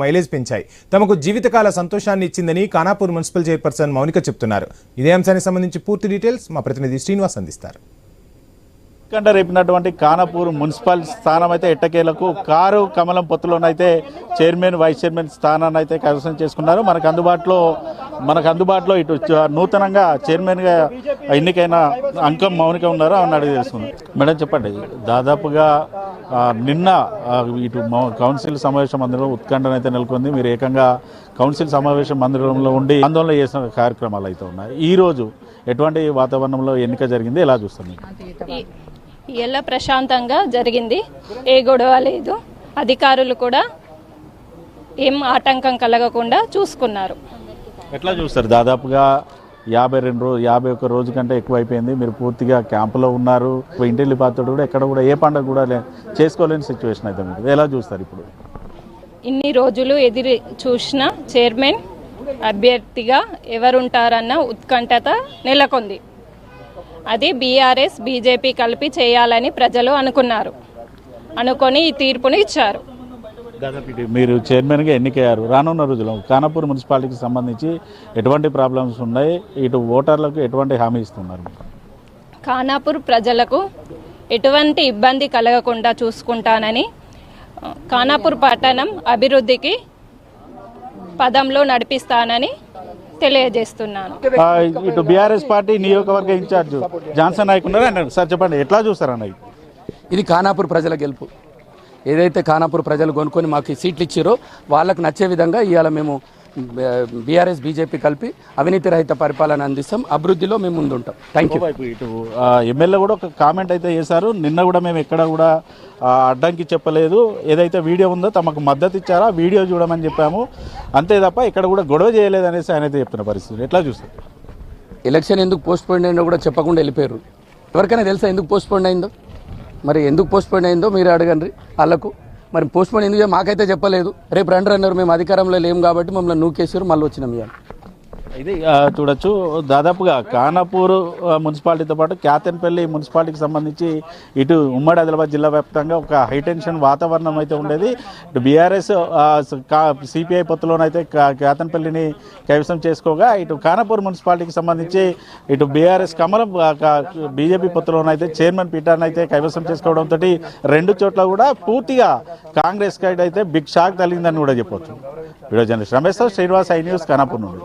Mileage పెంచాయి. తమకు జీవితకాల సంతోషాన్ని ఇచ్చిందని ఖానాపూర్ మున్సిపల్ చైర్పర్సన్ మౌనిక చెప్తున్నారు. ఇదే అంశానికి సంబంధించి పూర్తి డీటెయిల్స్ మా ప్రతినిధి శ్రీనివాస్ అందిస్తారు. కండ రేపినటువంటి ఖానాపూర్ మున్సిపల్ స్థానం అయితే ఎట్టకేలకు కారు కమలం పొత్తులోనైతే చైర్మన్ వైస్ చైర్మన్ స్థానాన్ని అయితే కైవసం చేసుకున్నారు. మనకు అందుబాటులో ఇటు నూతనంగా చైర్మన్గా ఎన్నికైన అంకం మౌనిక ఉన్నారు. ఆమెను అడిగి తెలుసుకుంది. మేడం చెప్పండి, దాదాపుగా నిన్న ఇటు కౌన్సిల్ సమావేశ మందిరంలో ఉత్కంఠనైతే నెలకొంది. మీరు ఏకంగా కౌన్సిల్ సమావేశ మందిరంలో ఉండి ఆందోళన చేసిన కార్యక్రమాలు అయితే ఉన్నాయి. ఈరోజు ఎటువంటి వాతావరణంలో ఎన్నిక జరిగింది, ఎలా చూస్తుంది? ఎలా ప్రశాంతంగా జరిగింది, ఏ గొడవ లేదు. అధికారులు కూడా ఏం ఆటంకం కలగకుండా చూసుకున్నారు. ఎట్లా చూస్తారు? దాదాపుగా 51 రోజు కంటే ఎక్కువ అయిపోయింది. మీరు పూర్తిగా క్యాంపులో ఉన్నారు. ఇంటిల్లి పాత్రుడు కూడా ఎక్కడ కూడా ఏ పండుగ కూడా చేసుకోలేని సిచ్యువేషన్ అయితే మీరు ఎలా చూస్తారు? ఇప్పుడు ఇన్ని రోజులు ఎదురు చూసిన చైర్మన్ అభ్యర్థిగా ఎవరుంటారన్న ఉత్కంఠత నెలకొంది. అది బీఆర్ఎస్ బీజేపీ కలిపి చేయాలని ప్రజలు అనుకొని ఈ తీర్పును ఇచ్చారు. దాదాపు మీరు చైర్మన్గా ఎన్నికయ్యారు. రానున్న రోజుల్లో ఖానాపూర్ మున్సిపాలిటీకి సంబంధించి ఎటువంటి ప్రాబ్లమ్స్ ఉన్నాయి, ఇటు ఓటర్లకు ఎటువంటి హామీ ఇస్తున్నారు? ఖానాపూర్ ప్రజలకు ఎటువంటి ఇబ్బంది కలగకుండా చూసుకుంటానని, ఖానాపూర్ పట్టణం అభివృద్ధికి పదంలో నడిపిస్తానని తెలియజేస్తున్నాను. ఇటు బీఆర్ఎస్ పార్టీ నియోజకవర్గ ఇన్ఛార్జ్ జాన్సన్ నాయక్ ఉన్నారు. అన్నారు సార్, చెప్పండి ఎట్లా చూస్తారు అన్నది? ఇది ఖానాపూర్ ప్రజల గెలుపు. ఏదైతే ఖానాపూర్ ప్రజలు కొనుక్కొని మాకు సీట్లు ఇచ్చారో వాళ్ళకు నచ్చే విధంగా ఇవాళ మేము బీఆర్ఎస్ బీజేపీ కలిపి అవినీతి రహిత పరిపాలన అందిస్తాం. అభివృద్ధిలో మేము ముందుంటాం. Thank you. ఇటు ఎమ్మెల్యే కూడా ఒక కామెంట్ అయితే చేశారు. నిన్న కూడా మేము ఎక్కడ కూడా అడ్డంకి చెప్పలేదు. ఏదైతే వీడియో ఉందో తమకు మద్దతు ఇచ్చారో ఆ వీడియో చూడమని చెప్పాము, అంతే తప్ప ఇక్కడ కూడా గొడవ చేయలేదు అనేసి ఆయన అయితే చెప్తున్న పరిస్థితి. ఎట్లా చూస్తారు? ఎలక్షన్ ఎందుకు పోస్ట్ పోన్ అయిందో కూడా చెప్పకుండా వెళ్ళిపోయారు. ఎవరికైనా తెలుసా ఎందుకు పోస్ట్ పోన్ అయిందో? మరి ఎందుకు పోస్ట్ పోన్ అయిందో మీరు అడగండి వాళ్ళకు. మరి పోస్ట్ పోన్ ఎందుకు మాకైతే చెప్పలేదు. రేపు రండి అన్నారు. మేము అధికారంలో లేము కాబట్టి మమ్మల్ని నూకేసారు. మళ్ళీ వచ్చినాం. ఇవాళ ఇది చూడొచ్చు. దాదాపుగా ఖానాపూర్ మున్సిపాలిటీతో పాటు క్యాతన్పల్లి మున్సిపాలిటీకి సంబంధించి ఇటు ఉమ్మడి ఆదిలాబాద్ జిల్లా వ్యాప్తంగా ఒక హైటెన్షన్ వాతావరణం అయితే ఉండేది. ఇటు బీఆర్ఎస్ సిపిఐ పొత్తులోనైతే క్యాతన్పల్లిని కైవసం చేసుకోగా, ఇటు ఖానాపూర్ మున్సిపాలిటీకి సంబంధించి ఇటు బీఆర్ఎస్ కమలం బీజేపీ పొత్తులోనైతే చైర్మన్ పీఠాన్ని అయితే కైవసం చేసుకోవడంతో రెండు చోట్ల కూడా పూర్తిగా కాంగ్రెస్ కైడ్ అయితే బిగ్ షాక్ తగిలిందని కూడా చెప్పొచ్చు. Video journalist Ramesh Srinivas, I news, Khanapur నుండి.